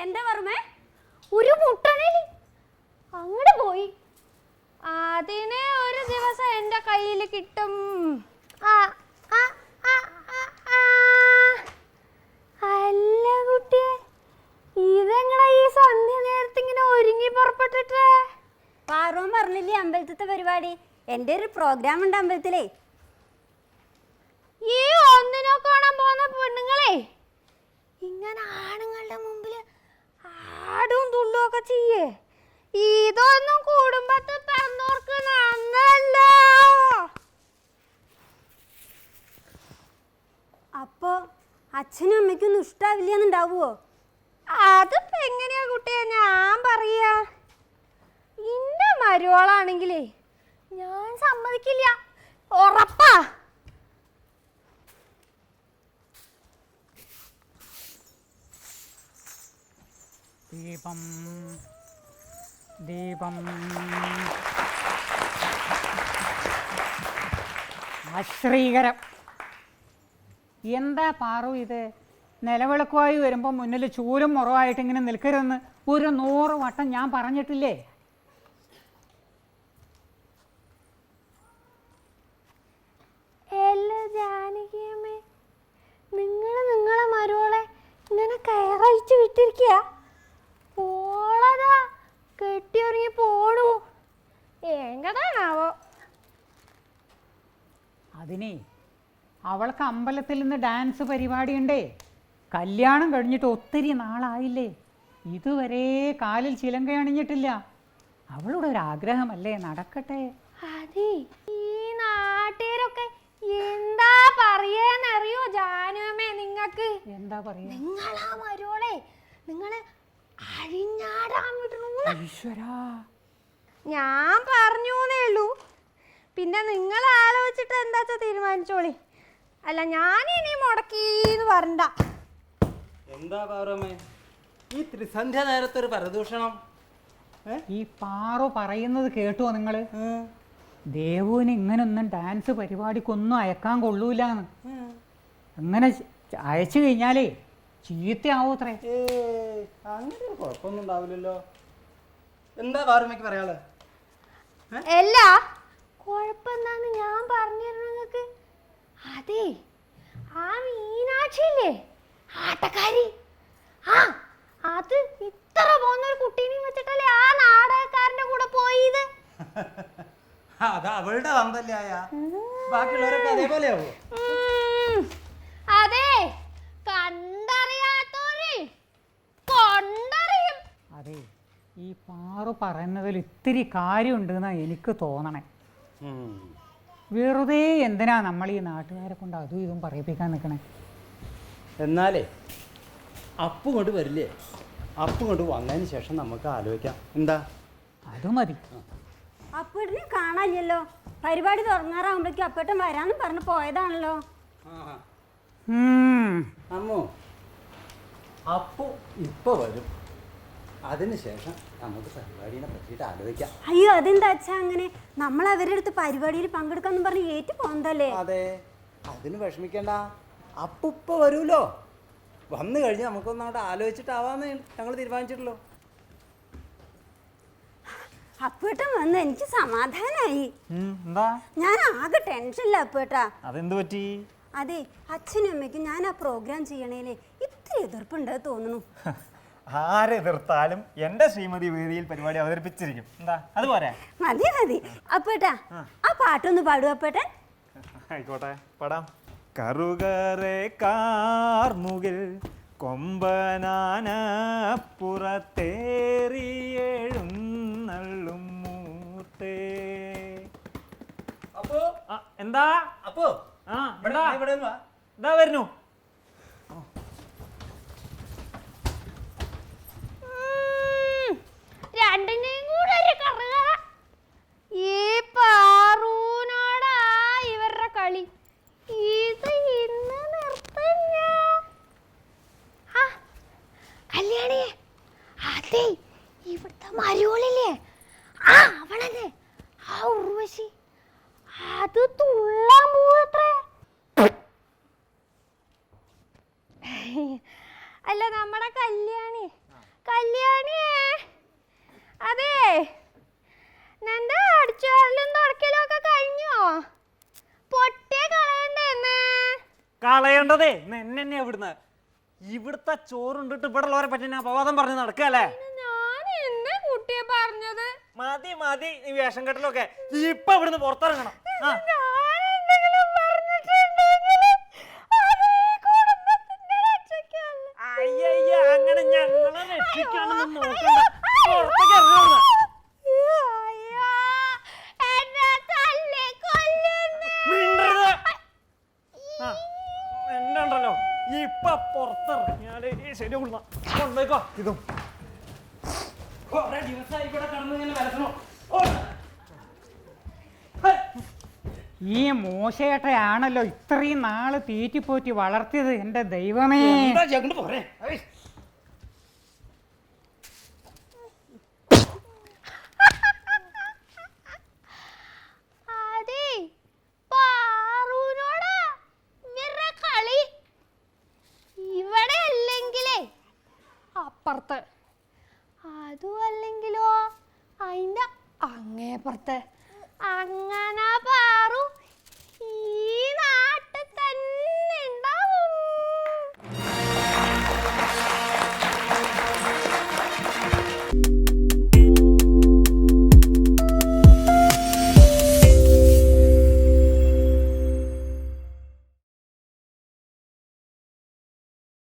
എന്താ പറഞ്ഞേ? ഒരു മുട്ടണേല് അങ്ങോട്ട് പോയി. അതിനെ ഒരു ദിവസം എന്റെ കയ്യിൽ കിട്ടും. അല്ല കുട്ടിയെ, ഇതെങ്ങനെ ഈ സന്ധ്യ നേരത്തെ ഇങ്ങനെ ഒരുങ്ങി പുറപ്പെട്ടിട്ട്? പാറോൻ പറഞ്ഞില്ലേ അമ്പലത്തെ പരിപാടി? എൻ്റെ ഒരു പ്രോഗ്രാം ഉണ്ട് അമ്പലത്തിലേ. ഈ ഒന്നിനോ കാണാൻ പോകുന്ന പെണ്ണുങ്ങളെ ഇങ്ങനെ ആണുങ്ങളുടെ മുമ്പിൽ ആടും തുള്ളും ഒക്കെ ചെയ്യേ? ഇതൊന്നും കുടുംബത്തിൽ പറഞ്ഞോർക്ക് നന്നല്ല. അപ്പോ അച്ഛനും അമ്മയ്ക്കൊന്നും ഇഷ്ടാവില്ലെന്നുണ്ടാവുമോ? അതിപ്പോ എങ്ങനെയാ കുട്ടിയെ ഞാൻ പറയാ? ഇന്റെ മരുവളാണെങ്കിലേ ഞാൻ സമ്മതിക്കില്ല, ഉറപ്പാ. ദീപം ദീപം അശ്രീകരം. എന്താ പാറു ഇത്? നിലവിളക്കുമായി വരുമ്പോൾ മുന്നിൽ ചൂലും മുറവായിട്ട് ഇങ്ങനെ നിൽക്കരുതെന്ന് ഒരു 100 വട്ടം ഞാൻ പറഞ്ഞിട്ടില്ലേ? ജാനകിയമ്മേ, നിങ്ങളെ മരുവളെ ഇങ്ങനെ കയറഴിച്ചു വിട്ടിരിക്കുക. പോളതാ കെട്ടിയൊരുങ്ങി പോണു. എങ്ങടാണാവോ? അതിനെ അവൾക്ക് അമ്പലത്തിൽ നിന്ന് ഡാൻസ് പരിപാടി ഉണ്ടേ. കല്യാണം കഴിഞ്ഞിട്ട് ഒത്തിരി നാളായില്ലേ, ഇതുവരെ കാലിൽ ചിലങ്ക അണിഞ്ഞിട്ടില്ല. അവളുടെ ഒരു ആഗ്രഹമല്ലേ, നടക്കട്ടെ. അതെ, ഈ നാട്ടുകാരൊക്കെ എന്താ പറയാന്നറിയോ ജാനുവമ്മേ? നിങ്ങക്ക് എന്താ പറയാ? നിങ്ങളാ മരുവളെ നിങ്ങള് അഴിഞ്ഞാടാൻ വിടണു. ഞാൻ പറഞ്ഞൂന്നേ ഉള്ളൂ. പിന്നെ നിങ്ങൾ ആലോചിച്ചിട്ട് എന്താച്ചാ തീരുമാനിച്ചോളി. അല്ല ഞാനിനി മുടക്കീന്ന് പറഞ്ഞ. എന്താ പാറമ്മേ ഈ ത്രിസന്ധ്യ നേരത്തൊരു പരദൂഷണം? ഈ പാറു പറയുന്നത് കേട്ടുവോ നിങ്ങള്? ദേവുവിന് ഇങ്ങനൊന്നും ഡാൻസ് പരിപാടിക്കൊന്നും അയക്കാൻ കൊള്ളൂലെന്ന്. അങ്ങനെ അയച്ചു കഴിഞ്ഞാലേ ചീത്തയാവൂത്രേ. അങ്ങനെ കുഴപ്പമൊന്നും ഉണ്ടാവില്ലല്ലോ. എന്താ പാറമ്മയ്ക്ക് പറയാള്? അല്ല കുഴപ്പമെന്താന്ന് ഞാൻ പറഞ്ഞിരുന്നു നിങ്ങൾക്ക്. അതെ, ആ മീനാക്ഷിയില്ലേ ആട്ടക്കാരി, അത് ഇത്ര പോകുന്നൊരു കുട്ടീനെയും വെച്ചിട്ടല്ലേ ആ നാടകക്കാരന്റെ കൂടെ പോയത്. അത് അവളുടെ വന്തല്ലായ ബാക്കിയുള്ളവരൊക്കെ അതേപോലെയാവോ? അതെ, കണ്ടറിയാത്തോര് കൊണ്ടറിയും. അതെ, ഈ പാറു പറയുന്നതിൽ ഇത്തിരി കാര്യമുണ്ടെന്നാ എനിക്ക് തോന്നണേ. വെറുതെ എന്തിനാ നമ്മൾ ഈ നാട്ടുകാരെ കൊണ്ട് അതും ഇതും പറയിപ്പിക്കാൻ നിൽക്കണേ? എന്നാലേ അപ്പു കൊണ്ട് വരില്ലേ? അപ്പു കൊണ്ട് വന്നതിന് ശേഷം നമുക്ക് ആലോചിക്കാം. എന്താ? അത് മതി. അപ്പേട്ടനെ കാണാനില്ലല്ലോ. പരിപാടി തുടങ്ങാറാകുമ്പോഴേക്കും അപ്പേട്ടൻ വരാന്ന് പറഞ്ഞു പോയതാണല്ലോ. അമ്മോ, അപ്പു ഇപ്പൊ വരും. അതിനുശേഷം നമുക്ക് പരിപാടിനെ പറ്റിയിട്ട് ആലോചിക്കാം. അയ്യോ, അതെന്താ അച്ഛാ അങ്ങനെ? നമ്മൾ അവരുടെ അടുത്ത് പരിപാടിയിൽ പങ്കെടുക്കാന്ന് പറഞ്ഞ് ഏറ്റു പോകുന്നതല്ലേ? അതെ, അതിന് വിഷമിക്കണ്ട. അപ്പു ഇപ്പൊ വരൂലോ. വന്നു കഴിഞ്ഞ് നമുക്കൊന്നും അങ്ങോട്ട് ആലോചിച്ചിട്ടാവാന്ന് ഞങ്ങൾ തീരുമാനിച്ചിട്ടുള്ളൂ. അപ്പേട്ടൻ വന്ന് എനിക്ക് സമാധാനായി. എന്താ? ഞാൻ ആകെ ടെൻഷനില്ല അപ്പേട്ടാ. അതെന്ത് പറ്റി? അതെ, അച്ഛനും അമ്മയ്ക്കും ഞാൻ ആ പ്രോഗ്രാം ചെയ്യണേലേ ഇത്തിരി എതിർപ്പുണ്ടെന്ന് തോന്നുന്നു. ആരെതിർത്താലും എന്റെ ശ്രീമതി വേദിയിൽ പരിപാടി അവതരിപ്പിച്ചിരിക്കും. എന്താ അതുപോലെ? മതി മതി അപ്പേട്ടാ, ആ പാട്ടൊന്ന് പാടുക അപ്പേട്ടൻ. ആയിക്കോട്ടെ, പാടാം. കറുകറെ കാർമുകിൽ കൊമ്പനാന പുറത്തേറിയെഴുന്നള്ളും മൂത്തേ. അപ്പോ എന്താ അപ്പോ ആ ഇവിടെ ഇവിടെ വാ. ഇതാ വരുന്നു. രണ്ടിനെയും കൂടെ ഒരു കറുക. ഈ പാറൂനോടാ ഇവരുടെ കളി. ഇത് ഇന്ന് നിർത്തഞ്ഞ. കല്യാണിയെ അതെ ഇവിടുത്തെ മരുവളില്ലേ, ആ അവളല്ലേ, ആ ഉർവശി. അത് തുള്ളാൻ പോവത്രേ. അല്ല നമ്മുടെ കല്യാണി, കല്യാണിയേ അതെ നിന്റെ അടിച്ചുവാരലും തുടക്കലും ഒക്കെ കഴിഞ്ഞോ? പൊട്ടിയ കളയണ്ടേന്ന്. കളയേണ്ടതേ എന്നെ എവിടുന്ന്? ഇവിടുത്തെ ചോറുണ്ടിട്ട് ഇവിടെ ഉള്ളവരെ പറ്റി ഞാൻ അപവാദം പറഞ്ഞ് നടക്കല്ലേ? ഞാൻ എന്നെ കുട്ടിയെ പറഞ്ഞത്. മതി മതി ഈ വേഷം കെട്ടലൊക്കെ. ഇപ്പൊ ഇവിടുന്ന് പുറത്തിറങ്ങണം. ഞാൻ എന്തെങ്കിലും പറഞ്ഞിട്ടുണ്ടെങ്കിൽ അത് ഈ കുടുംബത്തിന്റെ രക്ഷയ്ക്കല്ല. അയ്യയ്യ, അങ്ങനെ ഞങ്ങളെ രക്ഷിക്കാനൊന്നും നോക്കണ്ട. പുറത്തേക്ക് ഇറങ്ങണം. അയ്യോ, എന്നെ തല്ലിക്കൊല്ലുന്നു. മിണ്ടരുത്. ആ, എന്നെ ഉണ്ടല്ലോ ഇപ്പൊ പുറത്തിറങ്ങിയാല് ശരിയാവില്ല. കൊണ്ടേക്കോ ഇതും. കുറെ ദിവസമായി ഇവിടെ കടന്നു ഇങ്ങനെ വരച്ചോ. ഈ മോശേട്ടയാണല്ലോ ഇത്രയും നാള് തീറ്റിപ്പോറ്റി വളർത്തിയത്. എൻ്റെ ദൈവമേ, എന്താ ചേട്ടന് പോരെ? അതെ പാറൂനോടാ ഇവരുടെ കളി. ഇവിടെ അല്ലെങ്കിലേ അപ്പുറത്ത്, അതും അല്ലെങ്കിലോ അതിൻ്റെ അങ്ങേപ്പുറത്ത്. അങ്ങനെ പാറു ഈ നാട്ടിൽ തന്നെ ഉണ്ടാവും.